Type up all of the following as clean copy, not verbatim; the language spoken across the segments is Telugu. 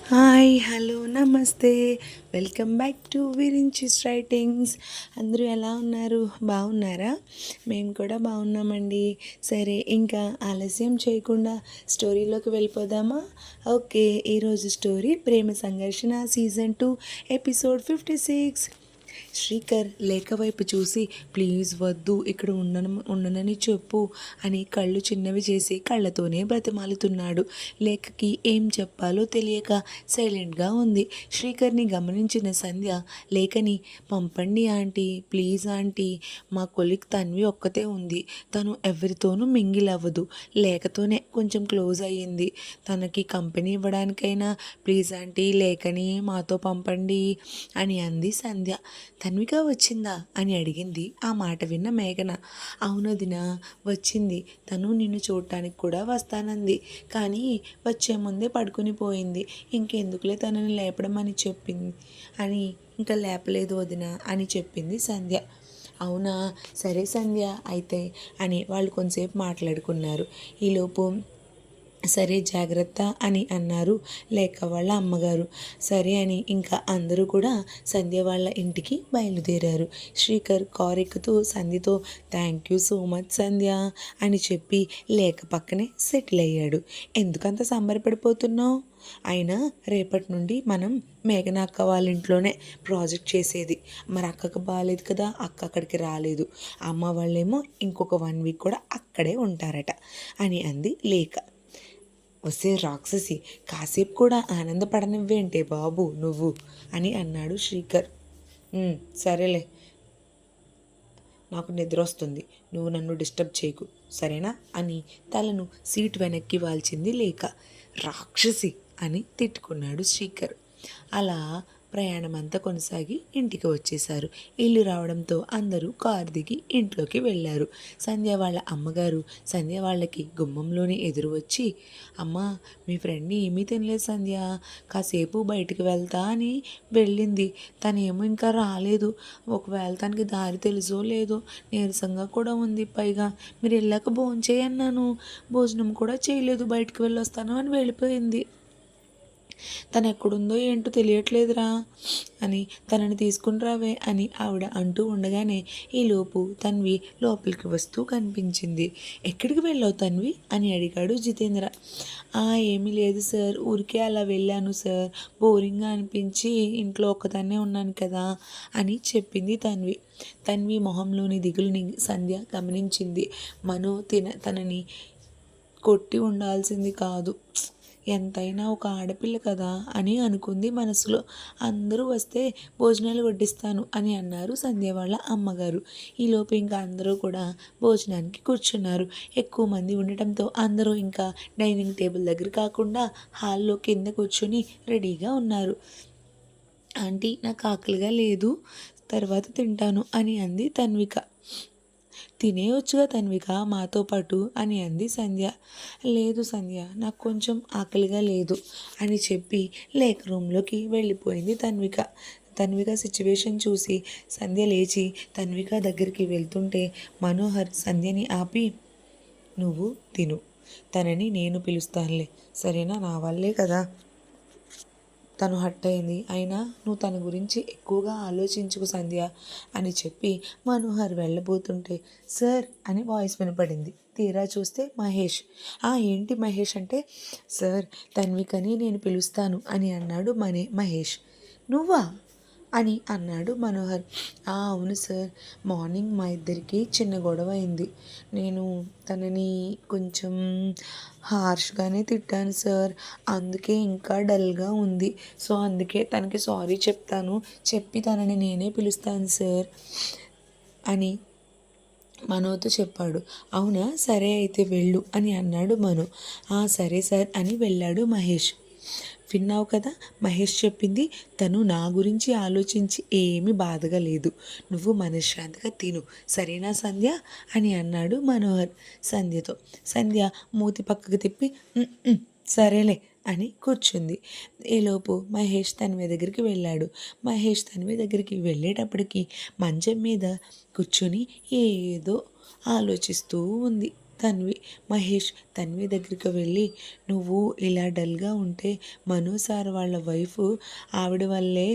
హాయ్ హలో నమస్తే. Welcome back to Virinchi's writings. అందరూ ఎలా ఉన్నారు? బాగున్నారా? మేము కూడా బాగున్నామండి. సరే, ఇంకా ఆలస్యం చేయకుండా స్టోరీలోకి వెళ్ళిపోదామా? ఓకే, ఈరోజు స్టోరీ ప్రేమ సంఘర్షణ సీజన్ 2 ఎపిసోడ్ 56. శ్రీకర్ లేఖ వైపు చూసి, ప్లీజ్ వద్దు, ఇక్కడ ఉండనని చెప్పు అని కళ్ళు చిన్నవి చేసి కళ్ళతోనే బ్రతిమాలుతున్నాడు. లేఖకి ఏం చెప్పాలో తెలియక సైలెంట్గా ఉంది. శ్రీకర్ని గమనించిన సంధ్య, లేఖని పంపండి ఆంటీ, ప్లీజ్ ఆంటీ, మా కొలిక్ తన్వి ఒక్కతే ఉంది, తను ఎవరితోనూ మింగిల్ అవ్వదు, లేఖతోనే కొంచెం క్లోజ్ అయ్యింది, తనకి కంపెనీ ఇవ్వడానికైనా ప్లీజ్ ఆంటీ లేఖని మాతో పంపండి అని అంది సంధ్య. తన్విక వచ్చిందా అని అడిగింది ఆ మాట విన్న మేఘన. అవునదినా, వచ్చింది. తను నిన్ను చూడటానికి కూడా వస్తానంది, కానీ వచ్చే ముందే పడుకుని పోయింది. ఇంకెందుకులే తనని లేపడం అని చెప్పింది అని ఇంకా లేపలేదు వదిన అని చెప్పింది సంధ్య. అవునా, సరే సంధ్య అయితే అని వాళ్ళు కొంతసేపు మాట్లాడుకున్నారు. ఈలోపు సరే జాగ్రత్త అని అన్నారు లేక వాళ్ళ అమ్మగారు. సరే అని ఇంకా అందరూ కూడా సంధ్య వాళ్ళ ఇంటికి బయలుదేరారు. శ్రీకర్ కారు ఎక్కుతూ సంధ్యతో థ్యాంక్ యూ సో మచ్ సంధ్య అని చెప్పి లేక పక్కనే సెటిల్ అయ్యాడు. ఎందుకంత సంబరపడిపోతున్నావు? అయినా రేపటి నుండి మనం మేఘన అక్క వాళ్ళ ఇంట్లోనే ప్రాజెక్ట్ చేసేది. మరి అక్కకు బాగాలేదు కదా, అక్క అక్కడికి రాలేదు. అమ్మ వాళ్ళేమో ఇంకొక 1 వీక్ కూడా అక్కడే ఉంటారట అని అంది లేక. వస్తే రాక్షసి, కాసేపు కూడా ఆనందపడనివ్వేంటే బాబు నువ్వు అని అన్నాడు శ్రీకర్. సరేలే, నాకు నిద్ర వస్తుంది, నువ్వు నన్ను డిస్టర్బ్ చేయకు సరేనా అని తలను సీట్ వెనక్కి వాల్చింది లేక. రాక్షసి అని తిట్టుకున్నాడు శ్రీకర్. అలా ప్రయాణం అంతా కొనసాగి ఇంటికి వచ్చేశారు. ఇల్లు రావడంతో అందరూ కారు దిగి ఇంట్లోకి వెళ్ళారు. సంధ్య వాళ్ళ అమ్మగారు సంధ్య వాళ్ళకి గుమ్మంలోనే ఎదురు వచ్చి, అమ్మ, మీ ఫ్రెండ్ని ఏమీ తినలేదు సంధ్య, కాసేపు బయటికి వెళ్తా అని వెళ్ళింది, తనేమో ఇంకా రాలేదు. ఒకవేళ తనకి దారి తెలుసో లేదో, నీరసంగా కూడా ఉంది, పైగా మీరు వెళ్ళాక భోంచేయన్నాను, భోజనం కూడా చేయలేదు, బయటికి వెళ్ళొస్తాను అని వెళ్ళిపోయింది. తను ఎక్కడుందో ఏంటో తెలియట్లేదురా అని తనని తీసుకుని రావే అని ఆవిడ అంటూ ఉండగానే ఈలోపు తన్వి లోపలికి వస్తూ కనిపించింది. ఎక్కడికి వెళ్ళావు తన్వి అని అడిగాడు జితేంద్ర. ఏమీ లేదు సార్, ఊరికే అలా వెళ్ళాను సార్, బోరింగ్గా అనిపించి ఇంట్లో ఒక్కదాన్నే ఉన్నాను కదా అని చెప్పింది తన్వి. తన్వి మొహంలోని దిగులుని సంధ్య గమనించింది. మనో తనని కొట్టి ఉండాల్సింది కాదు, ఎంతైనా ఒక ఆడపిల్ల కదా అని అనుకుంది మనసులో. అందరూ వస్తే భోజనాలు వడ్డిస్తాను అని అన్నారు సంధ్య వాళ్ళ అమ్మగారు. ఈలోపు ఇంకా అందరూ కూడా భోజనానికి కూర్చున్నారు. ఎక్కువ మంది ఉండటంతో అందరూ ఇంకా డైనింగ్ టేబుల్ దగ్గర కాకుండా హాల్లో కింద కూర్చొని రెడీగా ఉన్నారు. ఆంటీ, నాకు ఆకలిగా లేదు, తర్వాత తింటాను అని అంది తన్విక. తినేయొచ్చుగా తన్విక మాతో పాటు అని అంది సంధ్య. లేదు సంధ్య, నాకు కొంచెం ఆకలిగా లేదు అని చెప్పి లేక రూమ్లోకి వెళ్ళిపోయింది తన్విక. తన్విక సిచ్యువేషన్ చూసి సంధ్య లేచి తన్విక దగ్గరికి వెళ్తుంటే మనోహర్ సంధ్యని ఆపి, నువ్వు తిను, తనని నేను పిలుస్తానులే సరేనా, నా వల్లే కదా తను హట్ అయింది, అయినా నువ్వు తన గురించి ఎక్కువగా ఆలోచించుకు సంధ్య అని చెప్పి మనోహర్ వెళ్ళబోతుంటే సార్ అని వాయిస్ వినపడింది. తీరా చూస్తే మహేష్. ఏంటి మహేష్ అంటే, సార్ తన్వికని నేను పిలుస్తాను అని అన్నాడు మహేష్. నువ్వా అని అన్నాడు మనోహర్. అవును సార్, మార్నింగ్ మా ఇద్దరికి చిన్న గొడవ అయింది, నేను తనని కొంచెం హార్ష్గానే తిట్టాను సార్, అందుకే ఇంకా డల్గా ఉంది, సో అందుకే తనకి సారీ చెప్తాను, చెప్పి తనని నేనే పిలుస్తాను సార్ అని మనోతో చెప్పాడు. అవునా, సరే అయితే వెళ్ళు అని అన్నాడు మను. సరే సార్ అని వెళ్ళాడు మహేష్. విన్నావు కదా మహేష్ చెప్పింది, తను నా గురించి ఆలోచించి ఏమీ బాధగా లేదు, నువ్వు మనశ్శాంతిగా తిను సరేనా సంధ్య అని అన్నాడు మనోహర్ సంధ్యతో. సంధ్య మూతి పక్కకు తిప్పి సరేలే అని కూర్చుంది. ఈలోపు మహేష్ తన్వి దగ్గరికి వెళ్ళాడు. మహేష్ తన్వి దగ్గరికి వెళ్ళేటప్పటికి మంచం మీద కూర్చొని ఏదో ఆలోచిస్తూ ఉంది. మహేష్ తన్వి దగ్గరికి వెళ్ళి, నువ్వు ఇలా డల్గా ఉంటే మను సార్ వాళ్ళ వైఫ్ ఆవిడ వల్లే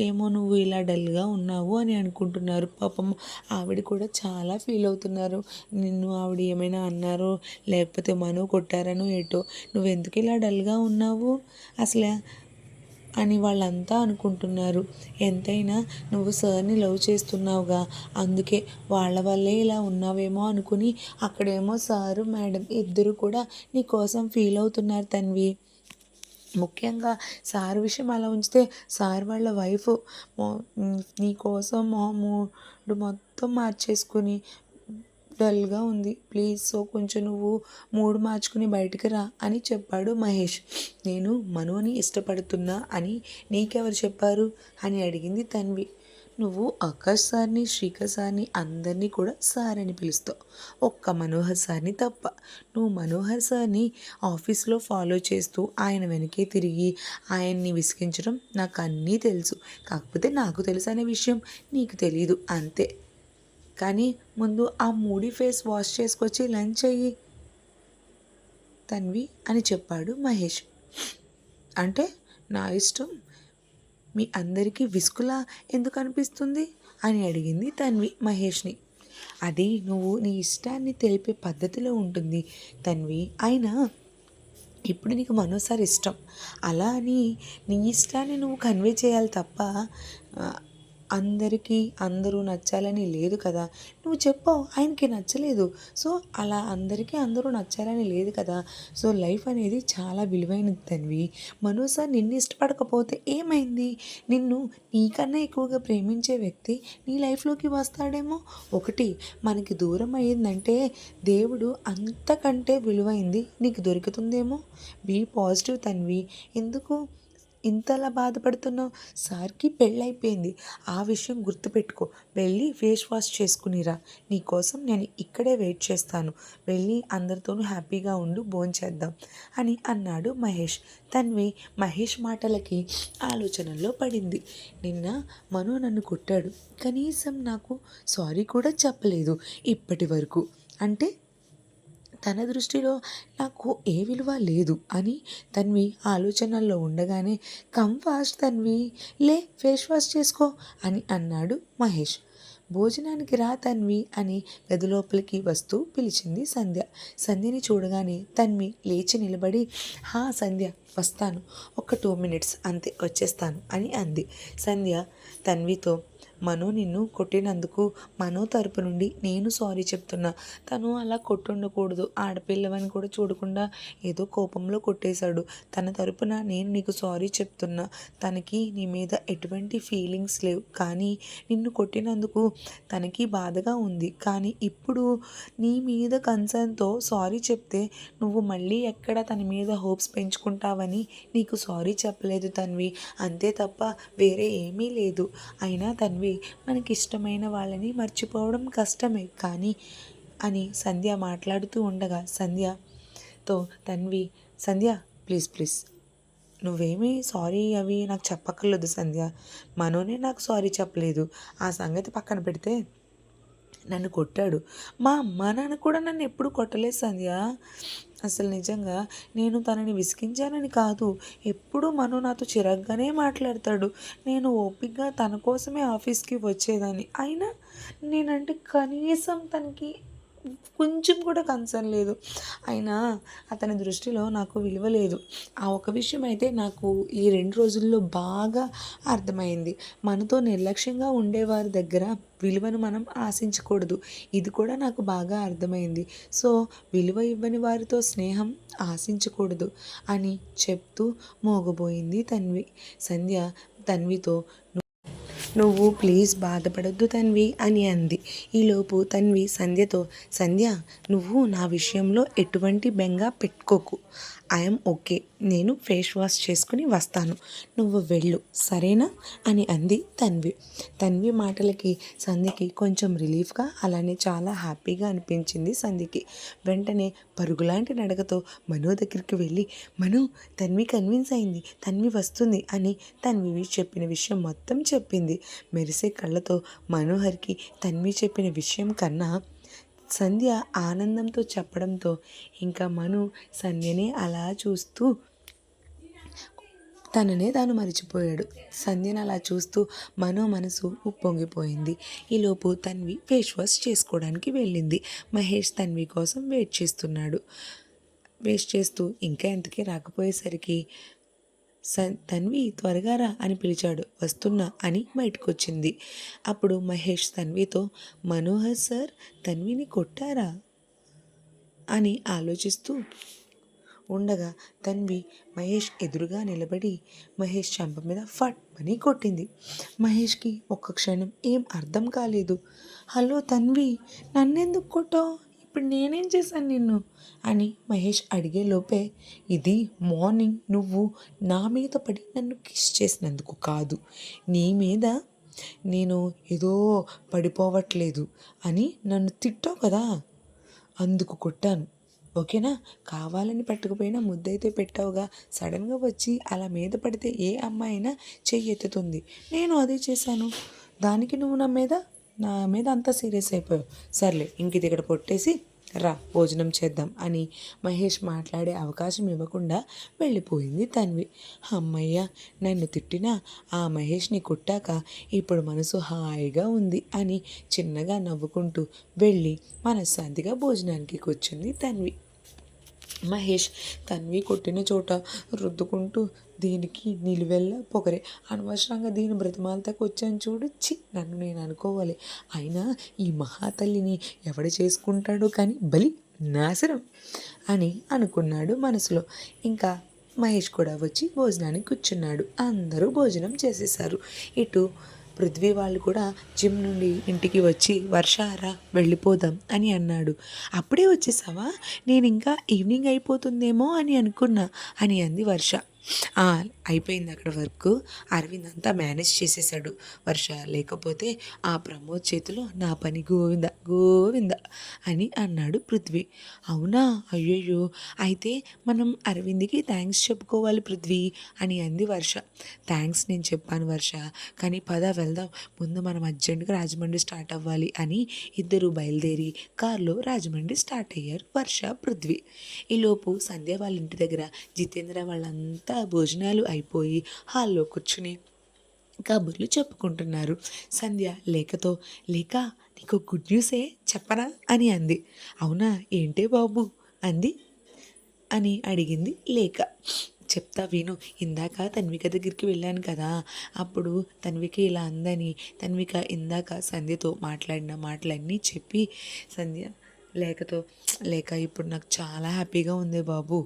ఏమో నువ్వు ఇలా డల్గా ఉన్నావు అని అనుకుంటున్నారు. పాపం ఆవిడ కూడా చాలా ఫీల్ అవుతున్నారు. నిన్ను ఆవిడ ఏమైనా అన్నారో లేకపోతే మను కొట్టారనో ఏటో, నువ్వెందుకు ఇలా డల్గా ఉన్నావు అసలు అని వాళ్ళంతా అనుకుంటున్నారు. ఎంతైనా నువ్వు సార్ని లవ్ చేస్తున్నావుగా, అందుకే వాళ్ళ వల్లే ఇలా ఉన్నావేమో అనుకుని అక్కడేమో సారు మేడం ఇద్దరు కూడా నీ కోసం ఫీల్ అవుతున్నారు తన్వి. ముఖ్యంగా సార్ విషయం అలా ఉంచితే సార్ వాళ్ళ వైఫ్ నీ కోసం మూడు మొత్తం మార్చేసుకుని డల్గా ఉంది. ప్లీజ్ సో కొంచెం నువ్వు మూడు మార్చుకుని బయటికి రా అని చెప్పాడు మహేష్. నేను మనుని ఇష్టపడుతున్నా అని నీకెవరు చెప్పారు అని అడిగింది తన్వి. నువ్వు ఆకాష్ సార్ని, శ్రీకర్ సార్ని అందరినీ కూడా సార్ అని పిలుస్తావు, ఒక్క మనోహర్ సార్ని తప్ప. నువ్వు మనోహర్ సార్ని ఆఫీస్లో ఫాలో చేస్తూ ఆయన వెనకే తిరిగి ఆయన్ని విసిగించడం నాకు అన్నీ తెలుసు. కాకపోతే నాకు తెలుసు అనే విషయం నీకు తెలీదు అంతే. కానీ ముందు ఆ మూడీ ఫేస్ వాష్ చేసుకొచ్చి లంచ్ అయ్యి తన్వి అని చెప్పాడు మహేష్. అంటే నా ఇష్టం మీ అందరికీ విసుగులా ఎందుకు అనిపిస్తుంది అని అడిగింది తన్వి మహేష్ని. అది నువ్వు నీ ఇష్టాన్ని తెలిపే పద్ధతిలో ఉంటుంది తన్వి. అయినా ఇప్పుడు నీకు మనోసారి ఇష్టం, అలా అని నీ ఇష్టాన్ని నువ్వు కన్వే చేయాలి తప్ప అందరికీ అందరూ నచ్చాలని లేదు కదా. నువ్వు చెప్పావు ఆయనకి నచ్చలేదు, సో అలా అందరికీ అందరూ నచ్చాలని లేదు కదా. సో లైఫ్ అనేది చాలా విలువైనది తన్వి. మనోసారి నిన్ను ఇష్టపడకపోతే ఏమైంది? నిన్ను నీకన్నా ఎక్కువగా ప్రేమించే వ్యక్తి నీ లైఫ్లోకి వస్తాడేమో. ఒకటి మనకి దూరం అయ్యిందంటే దేవుడు అంతకంటే విలువైంది నీకు దొరుకుతుందేమో. Be positive Tanvi. ఎందుకు ఇంతలా బాధపడుతున్నావు? సార్కి పెళ్ళైపోయింది, ఆ విషయం గుర్తుపెట్టుకో. వెళ్ళి ఫేస్ వాష్ చేసుకునిరా, నీకోసం నేను ఇక్కడే వెయిట్ చేస్తాను. వెళ్ళి అందరితోనూ హ్యాపీగా ఉండు, భోంచేద్దాం అని అన్నాడు మహేష్. తన్వి మహేష్ మాటలకి ఆలోచనల్లో పడింది. నిన్న మను నన్ను కొట్టాడు, కనీసం నాకు సారీ కూడా చెప్పలేదు ఇప్పటి వరకు. అంటే తన దృష్టిలో నాకు ఏ విలువ లేదు అని తన్వి ఆలోచనల్లో ఉండగానే, కమ్ ఫాస్ట్ తన్వి, లే ఫేస్ వాష్ చేసుకో అని అన్నాడు మహేష్. భోజనానికి రా తన్వి అని గది లోపలికి వస్తూ పిలిచింది సంధ్య. సంధ్యని చూడగానే తన్వి లేచి నిలబడి, హా సంధ్య వస్తాను, ఒక 2 minutes అంతే వచ్చేస్తాను అని అంది. సంధ్య తన్వితో, మను నిన్ను కొట్టినందుకు మను తరపు నుండి నేను సారీ చెప్తున్నా. తను అలా కొట్టుండకూడదు, ఆడపిల్లవని కూడా చూడకుండా ఏదో కోపంలో కొట్టేశాడు. తన తరపున నేను నీకు సారీ చెప్తున్నా. తనకి నీ మీద ఎటువంటి ఫీలింగ్స్ లేవు, కానీ నిన్ను కొట్టినందుకు తనకి బాధగా ఉంది. కానీ ఇప్పుడు నీ మీద కన్సర్న్తో సారీ చెప్తే నువ్వు మళ్ళీ ఎక్కడ తన మీద హోప్స్ పెంచుకుంటావని నీకు సారీ చెప్పలేదు తన్వి, అంతే తప్ప వేరే ఏమీ లేదు. అయినా తన్వి మనకి ఇష్టమైన వాళ్ళని మర్చిపోవడం కష్టమే కానీ అని సంధ్య మాట్లాడుతూ ఉండగా సంధ్యతో తన్వి, సంధ్య ప్లీజ్ ప్లీజ్ నువ్వేమీ సారీ అవి నాకు చెప్పక్కర్లేదు సంధ్య. మనోనే నాకు సారీ చెప్పలేదు. ఆ సంగతి పక్కన పెడితే నన్ను కొట్టాడు, మా అమ్మ నాన్న కూడా నన్ను ఎప్పుడు కొట్టలేదు సంధ్య. అసలు నిజంగా నేను తనని విసిగించానని కాదు, ఎప్పుడూ మను నాతో చిరాగ్గానే మాట్లాడతాడు. నేను ఓపికగా తన కోసమే ఆఫీస్కి వచ్చేదాన్ని, అయినా నేనంటే కనీసం తనకి కొంచెం కూడా కన్సర్న్ లేదు. అయినా అతని దృష్టిలో నాకు విలువ లేదు. ఆ ఒక విషయం అయితే నాకు ఈ 2 రోజుల్లో బాగా అర్థమైంది. మనతో నిర్లక్ష్యంగా ఉండేవారి దగ్గర విలువను మనం ఆశించకూడదు, ఇది కూడా నాకు బాగా అర్థమైంది. సో విలువ ఇవ్వని వారితో స్నేహం ఆశించకూడదు అని చెప్తూ మోగబోయింది సంధ్య తన్వితో. నువ్వు ప్లీజ్ బాధపడొద్దు తన్వి అని అంది. ఈలోపు తన్వి సంధ్యతో, సంధ్య నువ్వు నా విషయంలో ఎటువంటి బెంగ పెట్టుకోకు, ఐఎమ్ ఓకే, నేను ఫేస్ వాష్ చేసుకుని వస్తాను, నువ్వు వెళ్ళు సరేనా అని అంది తన్వి మాటలకి సంధ్యకి కొంచెం రిలీఫ్గా, అలానే చాలా హ్యాపీగా అనిపించింది సంధ్యకి. వెంటనే పరుగులాంటి నడకతో మను దగ్గరికి వెళ్ళి, మను తన్వి కన్విన్స్ అయింది, తన్వి వస్తుంది అని తన్వి చెప్పిన విషయం మొత్తం చెప్పింది. మెరిసే కళ్ళతో మనోహర్కి తన్వి చెప్పిన విషయం కన్నా సంధ్య ఆనందంతో చెప్పడంతో ఇంకా మను సంధ్యనే అలా చూస్తూ తననే తాను మరిచిపోయాడు. సంధ్యను అలా చూస్తూ మనసు ఉప్పొంగిపోయింది. ఈలోపు తన్వి ఫేస్ వాష్ చేసుకోవడానికి వెళ్ళింది. మహేష్ తన్వి కోసం వెయిట్ చేస్తున్నాడు. వెయిట్ చేస్తూ ఇంకా ఎంతకీ రాకపోయేసరికి తన్వి త్వరగా రా అని పిలిచాడు. వస్తున్నా అని బయటకు వచ్చింది. అప్పుడు మహేష్ తన్వితో, మనోహర్ సార్ తన్విని కొట్టారా అని ఆలోచిస్తూ ఉండగా తన్వి మహేష్ ఎదురుగా నిలబడి మహేష్ చెంప మీద ఫట్ అని కొట్టింది. మహేష్కి ఒక్క క్షణం ఏం అర్థం కాలేదు. హలో తన్వి, నన్నెందుకు కొట్టావు? ఇప్పుడు నేనేం చేశాను నిన్ను అని మహేష్ అడిగే లోపే, ఇది మార్నింగ్ నువ్వు నా మీద పడి నన్ను కిస్ చేసినందుకు కాదు, నీ మీద నేను ఏదో పడిపోవట్లేదు అని నన్ను తిట్టావు కదా, అందుకు కొట్టాను. ఓకేనా? కావాలని పట్టుకుపోయినా ముద్దయితే పెట్టావుగా. సడన్గా వచ్చి అలా మీద పడితే ఏ అమ్మాయి అయినా చెయ్యి ఎత్తుతుంది. నేను అదే చేశాను. దానికి నువ్వు నా మీద అంతా సీరియస్ అయిపోయావు. సర్లే, ఇంక ఇది ఇక్కడ పొట్టేసి రా భోజనం చేద్దాం అని మహేష్ మాట్లాడే అవకాశం ఇవ్వకుండా వెళ్ళిపోయింది తన్వి. అమ్మయ్య, నన్ను తిట్టినా ఆ మహేష్ని కొట్టాక ఇప్పుడు మనసు హాయిగా ఉంది అని చిన్నగా నవ్వుకుంటూ వెళ్ళి మనశ్శాంతిగా భోజనానికి కూర్చుంది తన్వి. మహేష్ తన్వి కొట్టిన చోట రుద్దుకుంటూ, దీనికి నిలువెల్ల పొగరే, అనవసరంగా దీని బ్రతిమాలతకు వచ్చాను చూడు, నన్ను నేను అనుకోవాలి. అయినా ఈ మహాతల్లిని ఎవడు చేసుకుంటాడో కానీ బలి నాశనం అని అనుకున్నాడు మనసులో. ఇంకా మహేష్ కూడా వచ్చి భోజనానికి కూర్చున్నాడు. అందరూ భోజనం చేసేసారు. ఇటు పృథ్వీ వాళ్ళు కూడా జిమ్ నుండి ఇంటికి వచ్చి, వర్షారా వెళ్ళిపోదాం అని అన్నాడు. అప్పుడే వచ్చేసావా? నేను ఇంకా ఈవినింగ్ అయిపోతుందేమో అని అనుకున్నా అని అంది వర్ష. అయిపోయింది అక్కడ వర్క్, అరవింద్ అంతా మేనేజ్ చేసేసాడు. వర్ష లేకపోతే ఆ ప్రమోద్ చేతిలో నా పని గోవింద గోవింద అని అన్నాడు పృథ్వీ. అవునా? అయ్యయ్యో, అయితే మనం అరవింద్కి థ్యాంక్స్ చెప్పుకోవాలి పృథ్వీ అని అంది వర్ష. థ్యాంక్స్ నేను చెప్పాను వర్ష, కానీ పద వెళ్దాం, ముందు మనం అర్జెంటుగా రాజమండ్రి స్టార్ట్ అవ్వాలి అని ఇద్దరు బయలుదేరి కారులో రాజమండ్రి స్టార్ట్ అయ్యారు వర్ష, పృథ్వీ. ఈలోపు సంధ్య వాళ్ళ ఇంటి దగ్గర జితేంద్ర వాళ్ళంతా భోజనాలు అయిపోయి హాల్లో కూర్చుని కబుర్లు చెప్పుకుంటున్నారు. సంధ్య లేక నీకు గుడ్ న్యూసే చెప్పరా అని అంది. అవునా, ఏంటే బాబు అంది అని అడిగింది లేక. చెప్తా విను. ఇందాక తన్విక దగ్గరికి వెళ్ళాను కదా, అప్పుడు తన్విక ఇలా అందని తన్విక ఇందాక సంధ్యతో మాట్లాడిన మాటలన్నీ చెప్పి సంధ్య లేక ఇప్పుడు నాకు చాలా హ్యాపీగా ఉంది బాబు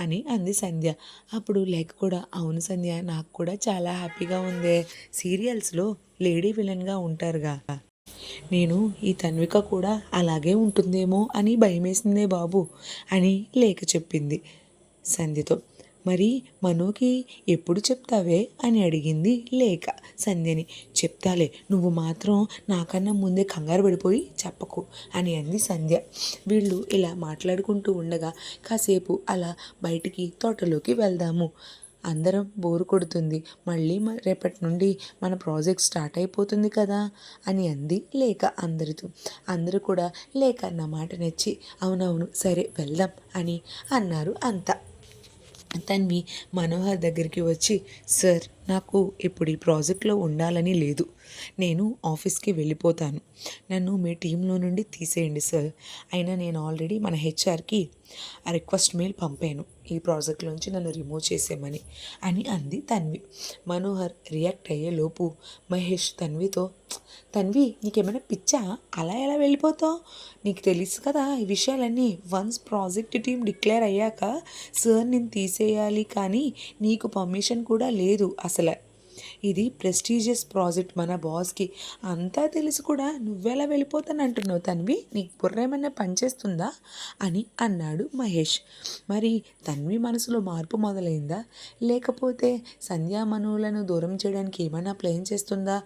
అని అంది సంధ్య. అప్పుడు లేక కూడా, అవును సంధ్య, నాకు కూడా చాలా హ్యాపీగా ఉంది. సీరియల్స్లో లేడీ విలన్గా ఉంటారుగా, నేను ఈ తన్విక కూడా అలాగే ఉంటుందేమో అని భయమేసిందే బాబు అని లేక చెప్పింది సంధ్యతో. మరి మనోకి ఎప్పుడు చెప్తావే అని అడిగింది లేక సంధ్యని. చెప్తాలే, నువ్వు మాత్రం నాకన్నా ముందే కంగారు పడిపోయి చెప్పకు అని అంది సంధ్య. వీళ్ళు ఇలా మాట్లాడుకుంటూ ఉండగా కాసేపు అలా బయటికి తోటలోకి వెళ్దాము, అందరం బోరు కొడుతుంది, మళ్ళీ రేపటి నుండి మన ప్రాజెక్ట్ స్టార్ట్ అయిపోతుంది కదా అని అంది లేక అందరితో. అందరూ కూడా లేక అన్న మాట నచ్చి అవునవును సరే వెళ్దాం అని అన్నారు అంతా. తన్వి మనోహర్ దగ్గరికి వచ్చి, సార్ నాకు ఇప్పుడు ఈ ప్రాజెక్ట్లో ఉండాలని లేదు, నేను ఆఫీస్కి వెళ్ళిపోతాను, నన్ను మీ టీంలో నుండి తీసేయండి సార్. అయినా నేను ఆల్రెడీ మన హెచ్ఆర్కి రిక్వెస్ట్ మెయిల్ పంపాను ఈ ప్రాజెక్ట్లోంచి నన్ను రిమూవ్ చేసేయమని అని అంది తన్వి. మనోహర్ రియాక్ట్ అయ్యేలోపు మహేష్ తన్వితో, తన్వి నీకేమైనా పిచ్చా, అలా ఎలా వెళ్ళిపోతావు? నీకు తెలుసు కదా ఈ విషయాలన్నీ. వన్స్ ప్రాజెక్ట్ టీం డిక్లేర్ అయ్యాక సార్ నేను తీసేయాలి, కానీ నీకు పర్మిషన్ కూడా లేదు అసలు. ఇది ప్రెస్టీజియస్ ప్రాజెక్ట్ మన బాస్కి, అంతా తెలిసి కూడా నువ్వెలా వెళ్ళిపోతానంటున్నావు తన్వి, నీకు బుర్ర ఏమన్నా పనిచేస్తుందా అని అన్నాడు మహేష్. మరి తన్వి మనసులో మార్పు మొదలైందా, లేకపోతే సంధ్యా మనువులను దూరం చేయడానికి ఏమైనా ప్లాన్ చేస్తుందా?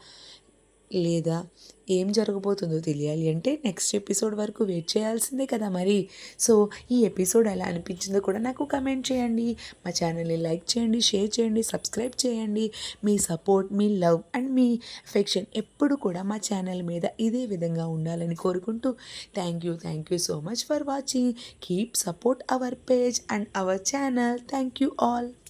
లేదా ఏం జరగబోతుందో తెలియాలి అంటే నెక్స్ట్ ఎపిసోడ్ వరకు వెయిట్ చేయాల్సిందే కదా మరి. సో ఈ ఎపిసోడ్ ఎలా అనిపించిందో కూడా నాకు కమెంట్ చేయండి. మా ఛానల్ని లైక్ చేయండి, షేర్ చేయండి, సబ్స్క్రైబ్ చేయండి. మీ సపోర్ట్, మీ లవ్ అండ్ మీ అఫెక్షన్ ఎప్పుడు కూడా మా ఛానల్ మీద ఇదే విధంగా ఉండాలని కోరుకుంటూ thank you so much for watching. Keep support our page and our channel. Thank you all.